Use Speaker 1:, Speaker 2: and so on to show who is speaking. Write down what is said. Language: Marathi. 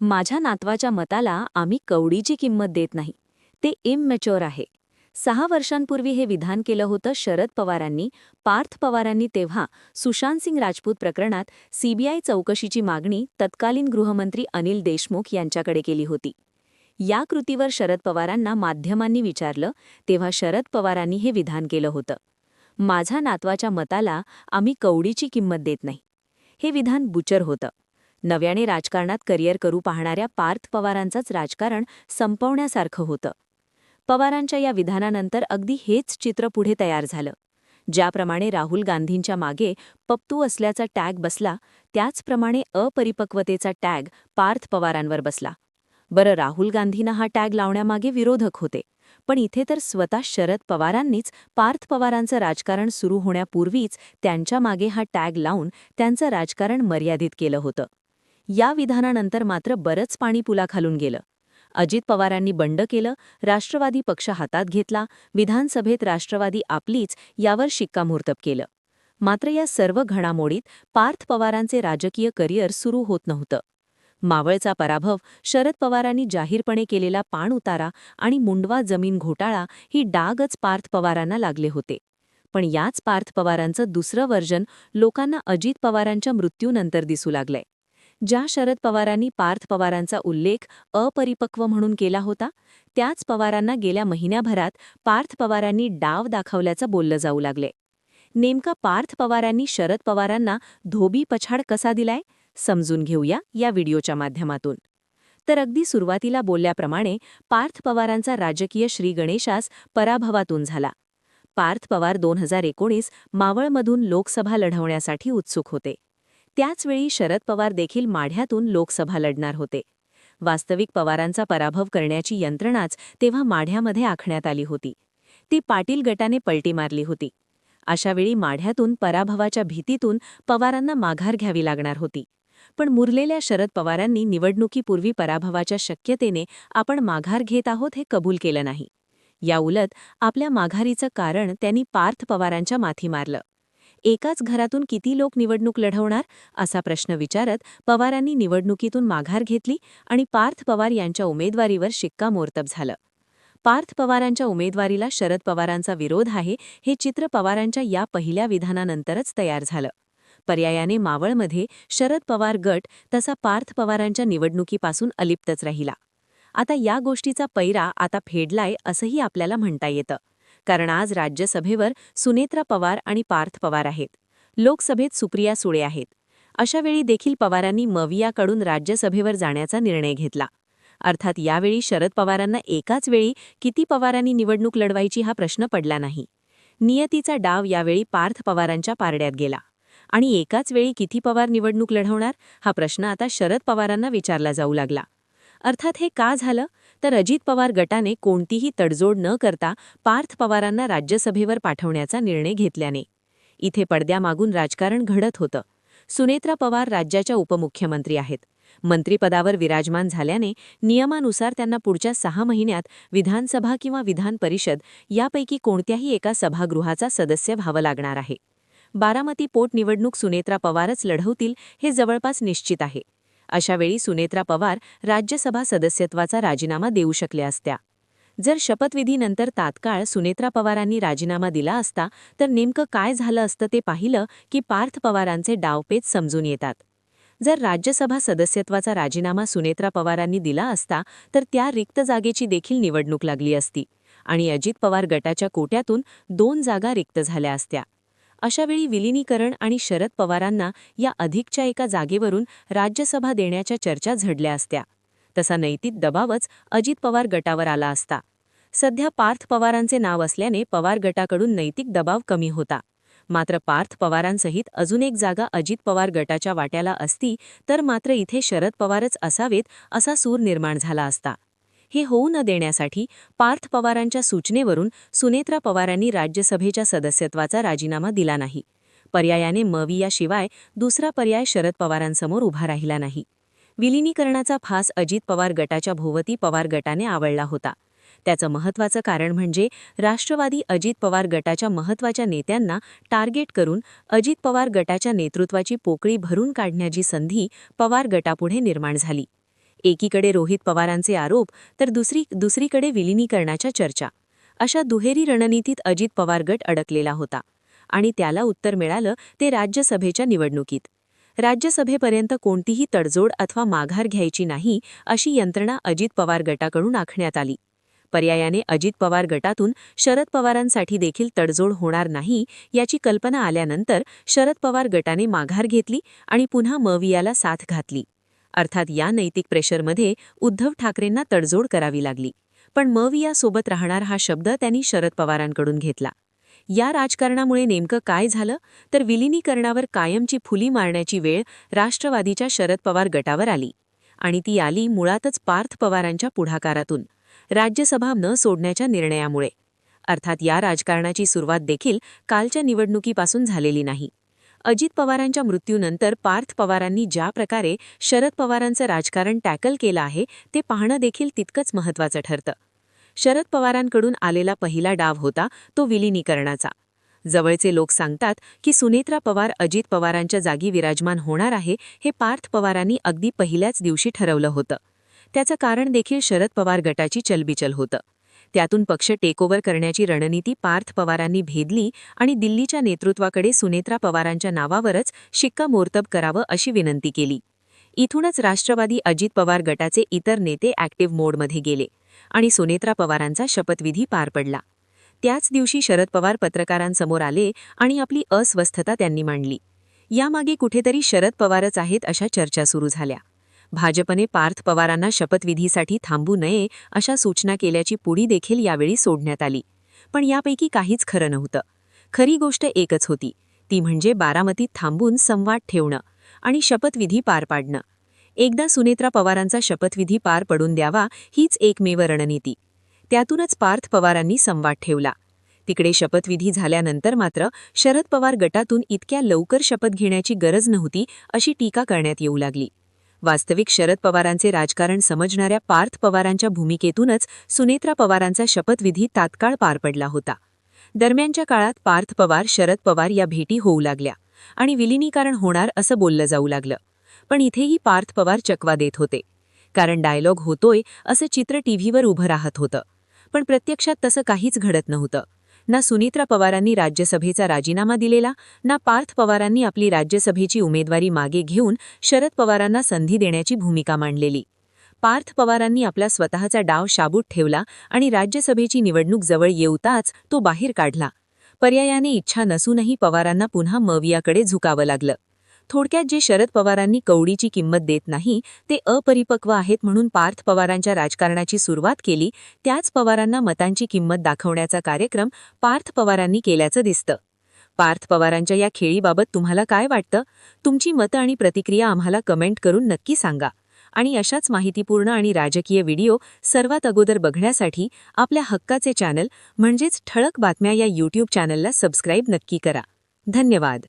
Speaker 1: माझ्या नातवाच्या मताला आम्ही कवडीची किंमत देत नाही. ते इमॅच्युअर आहे. 6 वर्षांपूर्वी हे विधान केलं होतं शरद पवारांनी. पार्थ पवारांनी तेव्हा सुशांत सिंग राजपूत प्रकरणात सीबीआय चौकशीची मागणी तत्कालीन गृहमंत्री अनिल देशमुख यांच्याकडे केली होती. या कृतीवर शरद पवारांना माध्यमांनी विचारलं तेव्हा शरद पवारांनी हे विधान केलं होतं. माझ्या नातवाच्या मताला आम्ही कवडीची किंमत देत नाही. हे विधान बुचर होतं. नव्याने राजकारणात करिअर करू पाहणाऱ्या पार्थ पवारांचंच राजकारण संपवण्यासारखं होतं. पवारांच्या या विधानानंतर अगदी हेच चित्र पुढे तयार झालं. ज्याप्रमाणे राहुल गांधींच्या मागे पप्तू असल्याचा टॅग बसला, त्याचप्रमाणे अपरिपक्वतेचा टॅग पार्थ पवारांवर बसला. बरं, राहुल गांधींना हा टॅग लावण्यामागे विरोधक होते, पण इथे तर स्वतः शरद पवारांनीच पार्थ पवारांचं राजकारण सुरू होण्यापूर्वीच त्यांच्या मागे हा टॅग लावून त्यांचं राजकारण मर्यादित केलं होतं. या विधानानंतर मात्र बरंच पाणी पुलाखालून गेलं. अजित पवारांनी बंड केलं, राष्ट्रवादी पक्ष हातात घेतला, विधानसभेत राष्ट्रवादी आपलीच यावर शिक्कामोर्तब केलं. मात्र या सर्व घडामोडीत पार्थ पवारांचे राजकीय करिअर सुरू होत नव्हतं. मावळचा पराभव, शरद पवारांनी जाहीरपणे केलेला पाणउतारा आणि मुंडवा जमीन घोटाळा ही डागच पार्थ पवारांना लागले होते. पण याच पार्थ पवारांचं दुसरं व्हर्जन लोकांना अजित पवारांच्या मृत्यूनंतर दिसू लागलंय. ज्या शरद पवारांनी पार्थ पवारांचा उल्लेख अपरिपक्व म्हणून केला होता, त्याच पवारांना गेल्या महिन्याभरात पार्थ पवारांनी डाव दाखवल्याचं बोललं जाऊ लागले. नेमका पार्थ पवारांनी शरद पवारांना धोबी पछाड कसा दिलाय, समजून घेऊया या व्हिडिओच्या माध्यमातून. तर अगदी सुरुवातीला बोलल्याप्रमाणे पार्थ पवारांचा राजकीय श्रीगणेशास पराभवातून झाला. पार्थ पवार 2019 मावळमधून लोकसभा लढवण्यासाठी उत्सुक होते. त्याचवेळी शरद पवार देखील माढ्यातून लोकसभा लढणार होते. वास्तविक पवारांचा पराभव करण्याची यंत्रणाच तेव्हा माढ्यामध्ये आखण्यात आली होती. ती पाटील गटाने पलटी मारली होती. अशावेळी माढ्यातून पराभवाच्या भीतीतून पवारांना माघार घ्यावी लागणार होती. पण मुरलेल्या शरद पवारांनी निवडणुकीपूर्वी पराभवाच्या शक्यतेने आपण माघार घेत आहोत हे कबूल केलं नाही. याउलट आपल्या माघारीचं कारण त्यांनी पार्थ पवारांच्या माथी मारलं. एकाच घरातून किती लोक निवडणूक लढवणार असा प्रश्न विचारत पवारांनी निवडणुकीतून माघार घेतली आणि पार्थ पवार यांच्या उमेदवारीवर शिक्कामोर्तब झालं. पार्थ पवारांच्या उमेदवारीला शरद पवारांचा विरोध आहे हे चित्र पवारांच्या या पहिल्या विधानानंतरच तयार झालं. पर्यायाने मावळमध्ये शरद पवार गट तसा पार्थ पवारांच्या निवडणुकीपासून अलिप्तच राहिला. आता या गोष्टीचा पैरा आता फेडलाय असंही आपल्याला म्हणता येतं. कारण आज राज्यसभेवर सुनेत्रा पवार आणि पार्थ पवार आहेत. लोकसभेत सुप्रिया सुळे आहेत. अशावेळी देखील पवारांनी मवियाकडून राज्यसभेवर जाण्याचा निर्णय घेतला. अर्थात यावेळी शरद पवारांना एकाच वेळी किती पवारांनी निवडणूक लढवायची हा प्रश्न पडला नाही. नियतीचा डाव यावेळी पार्थ पवारांच्या पारड्यात गेला. आणि एकाच वेळी किती पवार निवडणूक लढवणार हा प्रश्न आता शरद पवारांना विचारला जाऊ लागला. अर्थात हे का झालं तर अजित पवार गटाने कोणतीही तडजोड न करता पार्थ पवारांना राज्यसभेवर पाठवण्याचा निर्णय घेतल्याने. इथे पडद्यामागून राजकारण घडत होतं. सुनेत्रा पवार राज्याच्या उपमुख्यमंत्री आहेत. मंत्रिपदावर विराजमान झाल्याने नियमानुसार त्यांना पुढच्या 6 महिन्यात विधानसभा किंवा विधान परिषद यापैकी कोणत्याही एका सभागृहाचा सदस्य व्हावं लागणार आहे. बारामती पोटनिवडणूक सुनेत्रा पवारच लढवतील हे जवळपास निश्चित आहे. अशावेळी सुनेत्रा पवार राज्यसभा सदस्यत्वाचा राजीनामा देऊ शकल्या असत्या. जर शपथविधीनंतर तात्काळ सुनेत्रा पवारांनी राजीनामा दिला असता तर नेमकं काय झालं असतं ते पाहिलं की पार्थ पवारांचे डावपेच समजून येतात. जर राज्यसभा सदस्यत्वाचा राजीनामा सुनेत्रा पवारांनी दिला असता तर त्या रिक्त जागेची देखील निवडणूक लागली असती आणि अजित पवार गटाच्या कोट्यातून 2 जागा रिक्त झाल्या असत्या. अशावेळी विलिनीकरण आणि शरद पवारांना या अधिकच्या एका जागेवरून राज्यसभा देण्याच्या चर्चा झडल्या असत्या. तसा नैतिक दबावच अजित पवार गटावर आला असता. सध्या पार्थ पवारांचे नाव असल्याने पवार गटाकडून नैतिक दबाव कमी होता. मात्र पार्थ पवारांसहित अजून एक जागा अजित पवार गटाच्या वाट्याला असती तर मात्र इथे शरद पवारच असावेत असा सूर निर्माण झाला असता. हे होऊ न देण्यासाठी पार्थ पवारांच्या सूचनेवरून सुनेत्रा पवारांनी राज्यसभेच्या सदस्यत्वाचा राजीनामा दिला नाही. पर्यायाने मवियाशिवाय दुसरा पर्याय शरद पवारांसमोर उभा राहिला नाही. विलिनीकरणाचा फास अजित पवार गटाच्या भोवती पवार गटाने आवळला होता. त्याचं महत्त्वाचं कारण म्हणजे राष्ट्रवादी अजित पवार गटाच्या महत्त्वाच्या नेत्यांना टार्गेट करून अजित पवार गटाच्या नेतृत्वाची पोकळी भरून काढण्याची संधी पवार गटापुढे निर्माण झाली. एकीकडे रोहित पवारांचे आरोप तर दुसरीकडे विलिनीकरणाच्या चर्चा. अशा दुहेरी रणनीतीत अजित पवार गट अडकलेला होता आणि त्याला उत्तर मिळालं ते राज्यसभेच्या निवडणुकीत. राज्यसभेपर्यंत कोणतीही तडजोड अथवा माघार घ्यायची नाही अशी यंत्रणा अजित पवार गटाकडून आखण्यात आली. पर्यायाने अजित पवार गटातून शरद पवारांसाठी देखील तडजोड होणार नाही याची कल्पना आल्यानंतर शरद पवार गटाने माघार घेतली आणि पुन्हा मवियाला साथ घातली. अर्थात या नैतिक प्रेशरमध्ये उद्धव ठाकरेंना तडजोड करावी लागली. पण मविया सोबत राहणार हा शब्द त्यांनी शरद पवारांकडून घेतला. या राजकारणामुळे नेमकं काय झालं तर विलिनीकरणावर कायमची फुली मारण्याची वेळ राष्ट्रवादीच्या शरद पवार गटावर आली. आणि ती आली मुळातच पार्थ पवारांच्या पुढाकारातून, राज्यसभा न सोडण्याच्या निर्णयामुळे. अर्थात या राजकारणाची सुरुवात देखील कालच्या निवडणुकीपासून झालेली नाही. अजित पवारांच्या मृत्यूनंतर पार्थ पवारांनी ज्या प्रकारे शरद पवारांचं राजकारण टॅकल केलं आहे ते पाहणं देखील तितकंच महत्त्वाचं ठरतं. शरद पवारांकडून आलेला पहिला डाव होता तो विलिनीकरणाचा. जवळचे लोक सांगतात की सुनेत्रा पवार अजित पवारांच्या जागी विराजमान होणार आहे हे पार्थ पवारांनी अगदी पहिल्याच दिवशी ठरवलं होतं. त्याचं कारण देखील शरद पवार गटाची चलबिचल होतं. त्यातून पक्ष टेकओव्हर करण्याची रणनीती पार्थ पवारांनी भेदली आणि दिल्लीच्या नेतृत्वाकडे सुनेत्रा पवारांच्या नावावरच शिक्कामोर्तब करावं अशी विनंती केली. इथूनच राष्ट्रवादी अजित पवार गटाचे इतर नेते ॲक्टिव्ह मोडमध्ये गेले आणि सुनेत्रा पवारांचा शपथविधी पार पडला. त्याच दिवशी शरद पवार पत्रकारांसमोर आले आणि आपली अस्वस्थता त्यांनी मांडली. यामागे कुठेतरी शरद पवारच आहेत अशा चर्चा सुरू झाल्या. भाजपने पार्थ पवारांना शपथविधीसाठी थांबू नये अशा सूचना केल्याची पुडी देखील यावेळी सोडण्यात आली. पण यापैकी काहीच खरं नव्हतं. खरी गोष्ट एकच होती, ती म्हणजे बारामतीत थांबून संवाद ठेवणं आणि शपथविधी पार पाडणं. एकदा सुनेत्रा पवारांचा शपथविधी पार पडून द्यावा हीच एकमेव रणनीती. त्यातूनच पार्थ पवारांनी संवाद ठेवला. तिकडे शपथविधी झाल्यानंतर मात्र शरद पवार गटातून इतक्या लवकर शपथ घेण्याची गरज नव्हती अशी टीका करण्यात येऊ लागली. वास्तविक शरद पवारांचे राजकारण समजणाऱ्या पार्थ पवारांच्या भूमिकेतूनच सुनेत्रा पवारांचा शपथविधी तात्काळ पार पडला होता. दरम्यानच्या काळात पार्थ पवार शरद पवार या भेटी होऊ लागल्या आणि विलिनीकरण होणार असं बोललं जाऊ लागलं. पण इथेही पार्थ पवार चकवा देत होते. कारण डायलॉग होतोय असं चित्र टीव्हीवर उभं राहत होतं. पण प्रत्यक्षात तसं काहीच घडत नव्हतं. ना सुनेत्रा पवारांनी राज्यसभेचा राजीनामा दिलेला, ना पार्थ पवारांनी आपली राज्यसभेची उमेदवारी मागे घेऊन शरद पवारांना संधी देण्याची भूमिका मांडलेली. पार्थ पवारांनी आपला स्वतःचा डाव शाबूत ठेवला आणि राज्यसभेची निवडणूक जवळ येऊताच तो बाहेर काढला. पर्यायाने इच्छा नसूनही पवारांना पुन्हा मवियाकडे झुकावं लागलं. थोडक्यात जे शरद पवारांनी कवडीची किंमत देत नाही ते अपरिपक्व आहेत म्हणून पार्थ पवारांच्या राजकारणाची सुरुवात केली. त्याच पवारांना मतांची किंमत दाखवण्याचा कार्यक्रम पार्थ पवारांनी केल्याचं दिसतं. पार्थ पवारांच्या या खेळीबाबत तुम्हाला काय वाटतं? तुमची मतं आणि प्रतिक्रिया आम्हाला कमेंट करून नक्की सांगा. आणि अशाच माहितीपूर्ण आणि राजकीय व्हिडिओ सर्वात अगोदर बघण्यासाठी आपल्या हक्काचे चॅनल म्हणजेच ठळक बातम्या या यूट्यूब चॅनलला सबस्क्राईब नक्की करा. धन्यवाद.